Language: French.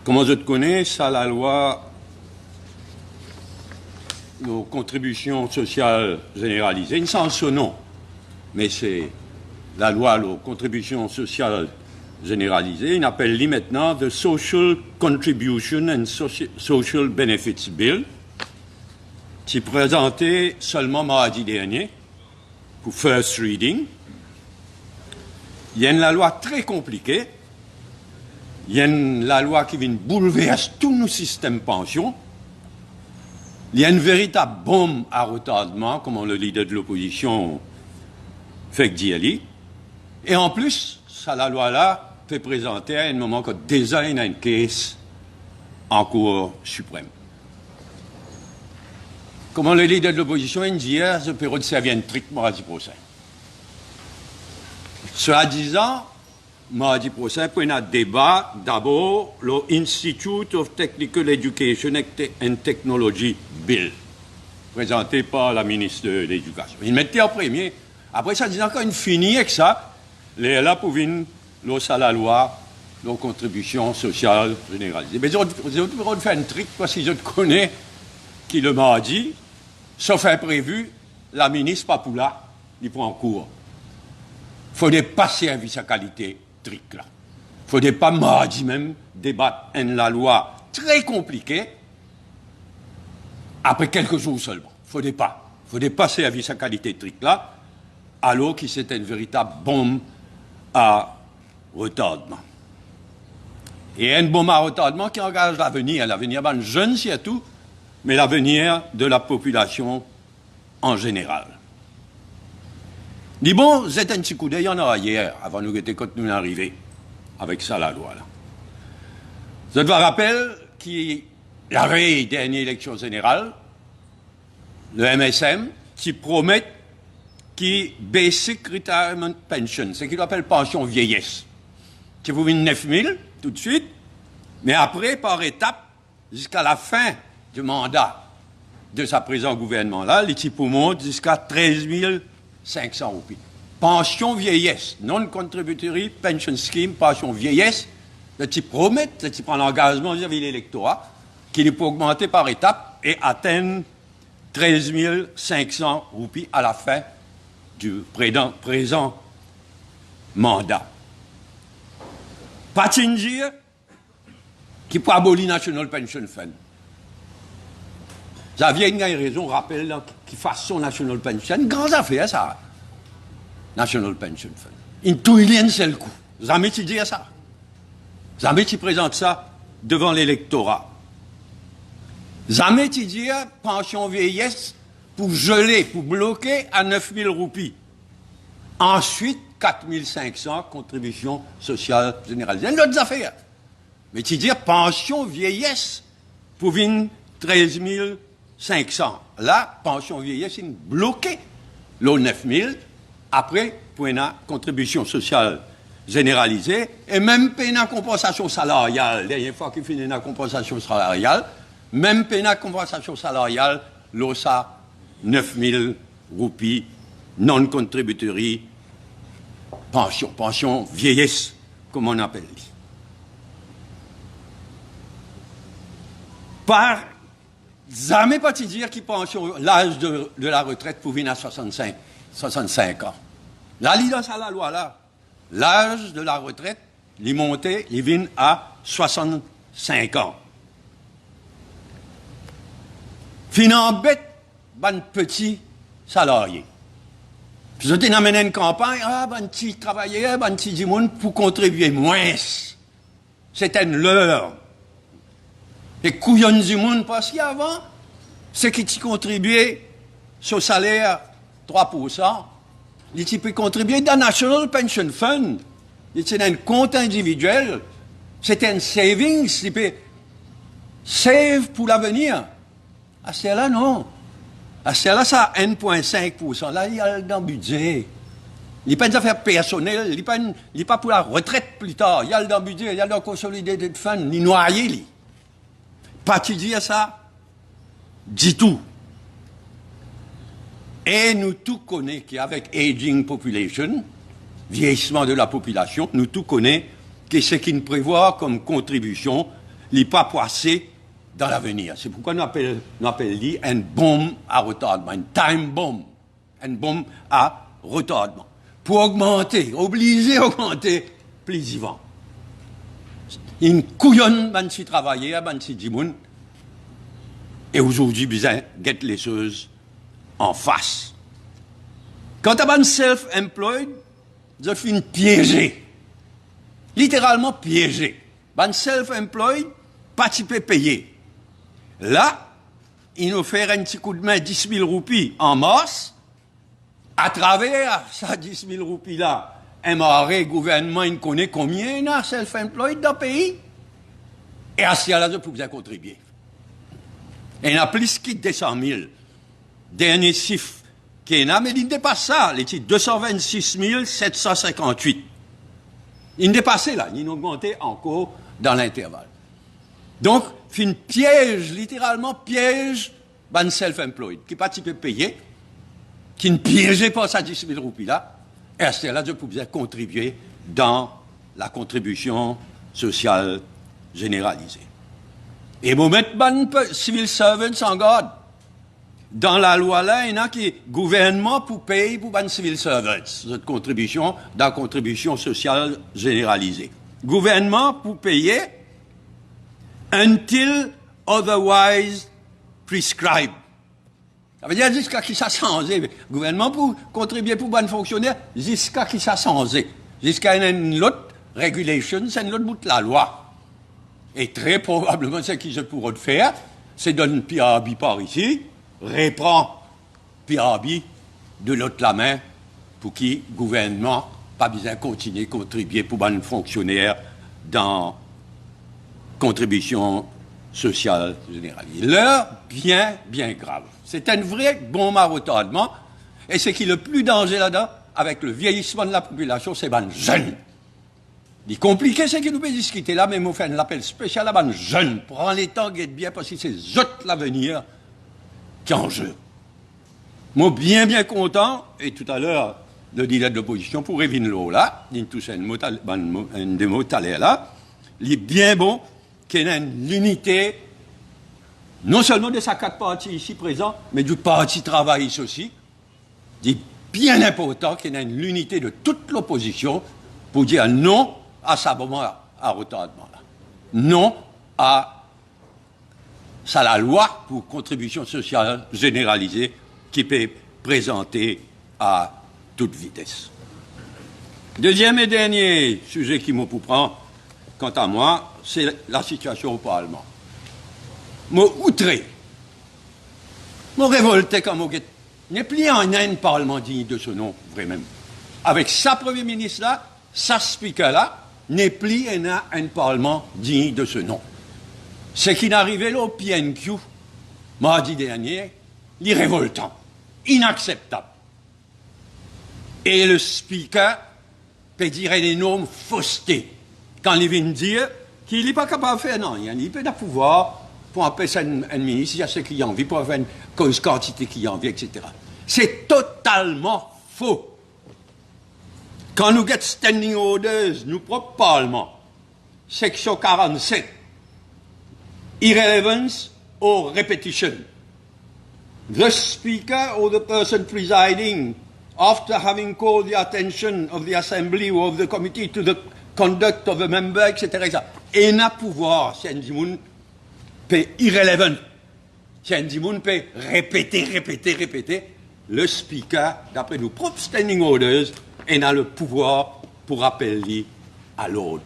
Comment je te connais, ça la loi nos contributions sociales généralisées, une sans ce nom, mais c'est la loi aux contributions sociales généralisées, il appelle lui maintenant The Social Contribution and Social Benefits Bill, qui est présenté seulement mardi dernier pour first reading. Il y a une loi très compliquée. Il y a la loi qui vient bouleverser tous nos systèmes pension. Il y a une véritable bombe à retardement, comme le leader de l'opposition fait dire. Et en plus, ça, la loi-là fait présenter à un moment que déjà il y a une case en Cour suprême. Comme le leader de l'opposition dit, ce période servir un trick mardi prochain. Cela disant, mardi prochain, pour un débat, d'abord, l'Institute of Technical Education and Technology Bill, présenté par la ministre de l'Éducation. Il mettait en premier. Après ça, disant qu'on finit avec ça, les là pour venir, à la loi, nos contributions sociales généralisées. Mais ils ont fait un trick, parce que je connais qui le mardi, sauf imprévu, la ministre Papoula, il prend en cours. Il faut pas servir sa qualité trick là. Il ne faut pas mardi même débattre la loi très compliquée après quelques jours seulement. Il ne faut pas servir sa qualité trick là, alors que c'était une véritable bombe à retardement. Et une bombe à retardement qui engage l'avenir ben, jeune surtout, mais l'avenir de la population en général. Dis bon, c'est un petit coup d'œil en arrière, avant nous que nous arriver avec ça, la loi. Là. Je te rappelle qu'il y avait une dernière élection générale, le MSM, qui promet qui Basic Retirement Pension, c'est qu'il appelle pension vieillesse, qui vous vient 9 000 tout de suite, mais après, par étapes, jusqu'à la fin du mandat de sa présent gouvernement-là, les types montent jusqu'à 13 500 roupies. Pension vieillesse, non-contributory pension scheme, pension vieillesse, le type promet, le type prend l'engagement vis-à-vis de l'électorat, qu'il peut augmenter par étapes et atteindre 13 500 roupies à la fin du présent mandat. Patindir, qui peut abolir National Pension Fund. Xavier a raison, rappelle qu'il fasse son National Pension. Une grande affaire, ça. National Pension Fund. Une trillion, c'est le coup. Jamais tu dis ça. Jamais tu présentes ça devant l'électorat. Jamais tu dis pension vieillesse pour geler, pour bloquer à 9 000 roupies. Ensuite, 4 500 contributions sociales généralisées. C'est d'autres affaires. Mais tu dis pension vieillesse pour venir 13 500. Là, pension vieillesse, c'est bloqué. L'eau 9 000, après, pour une contribution sociale généralisée, et même pour une compensation salariale. La dernière fois qu'il finit une compensation salariale, même pour une compensation salariale, l'eau ça 9 000 roupies non-contributory pension vieillesse, comme on appelle. Par jamais pas te dire qu'il pension l'âge de la retraite pour venir à 65 ans. Là, dans la loi, là, l'âge de la retraite, il montait, il vient à 65 ans. Finan bête, ben petit salarié. Puis je t'ai amené une campagne, ben petit travailleur, ben petit du monde pour contribuer moins. C'était une leurre. Les couillons du monde, parce qu'avant, c'est qui t'y contribuait sur salaire 3%, ils t'y peuvent contribuer dans National Pension Fund. C'est un compte individuel. C'est un savings, ils peuvent save pour l'avenir. À celle-là, non. À celle-là, ça a 1,5%. Là, il y a dans le budget. Il n'y a pas des affaires personnelles. Il n'y a pas pour la retraite plus tard. Il y a dans le budget, il y a dans le Consolidated Fund. Il noyé, lui. Pas tu dire ça? Dis tout. Et nous tous connaissons qu'avec aging population, vieillissement de la population, nous tous connaissons que ce qu'il prévoit comme contribution, n'est pas passé dans l'avenir. C'est pourquoi nous appelons une bombe à retardement, une time bomb, une bombe à retardement. Pour augmenter, obliger à augmenter plus vivant. Une couillonne, ben si travailler, ben si dimoun. Et aujourd'hui, bien, get les choses en face. Quant à ben self-employed, je finis piégé. Littéralement piégé. Ben self-employed, pas typé payé. Là, il nous fait un petit coup de main 10 000 roupies en mars. À travers ça 10 000 roupies là, un maré gouvernement, il connaît combien il y a self-employed dans le pays. Et à ce là, je peux vous contribuer. Et il y a plus que 200 000. Dernier chiffre qu'il y a, mais il dépasse ça, les titres 226 758. Il dépasse là, il augmenté encore dans l'intervalle. Donc, fin piège, littéralement piège, ban self-employed, qui pas type payé, qui ne piégeait pas sa 10 000 roupies là, et à ce là, je pouvais contribuer dans la contribution sociale généralisée. Et vous mettez ban civil servants en garde. Dans la loi là, il y a qui gouvernement pour payer pour ban civil servants, cette contribution dans la contribution sociale généralisée. Gouvernement pour payer until otherwise prescribed. Ça veut dire jusqu'à qui ça changé. Le gouvernement pour contribuer pour bon fonctionnaire, jusqu'à qui ça changé. Jusqu'à une autre regulation, c'est une autre bout de la loi. Et très probablement, ce qu'ils pourront faire, c'est donner PRB par ici, reprend PRB de l'autre la main pour qui le gouvernement pas besoin de continuer à contribuer pour bon fonctionnaire dans contribution sociale générale. L'heure bien grave. C'est un vrai bombe à retardement. Et ce qui est le plus danger là-dedans, avec le vieillissement de la population, c'est les jeunes. Il compliqué, c'est que nous pouvons discuter là, mais nous faisons un appel spécial à les jeunes. Prends les temps, guette bien, parce que c'est eux l'avenir qui est en jeu. Moi, bien content, et tout à l'heure, le leader de l'opposition, pour Evin Lowe là, il touche un des mots là, il est bien bon qu'il y ait une unité, non seulement de sa quatre partis ici présents, mais du parti travailliste aussi. Il est bien important qu'il y ait une unité de toute l'opposition pour dire non à ça moment à retardement là. Non à ça la loi pour contribution sociale généralisée qui peut présenter à toute vitesse. Deuxième et dernier sujet qui me prend, quant à moi, c'est la situation au Parlement. Moi, outré, moi, révolté comme moi, n'est plus en un Parlement digne de ce nom, vraiment. Avec sa Premier ministre là, sa Speaker là, n'est plus un Parlement digne de ce nom. Ce qui n'arrivait là au PNQ, mardi dernier, il est révoltant, inacceptable. Et le Speaker peut dire une énorme fausseté quand il vient dire qu'il n'est pas capable de faire, non, il peut avoir pouvoir pour empêcher un ministre, il y a ceux qui ont envie, pour avoir une cause quantité qui ont envie, etc. C'est totalement faux. Quand nous get standing orders, nous propres Parlement, section 47, irrelevance or repetition. The Speaker or the person presiding, after having called the attention of the Assembly or of the committee to the conduct of a member, etc. Et n'a pouvoir, si un dimoun peut irrelevant, si un dimoun peut répéter, le Speaker, d'après nos propres standing orders, il a le pouvoir pour appeler à l'ordre.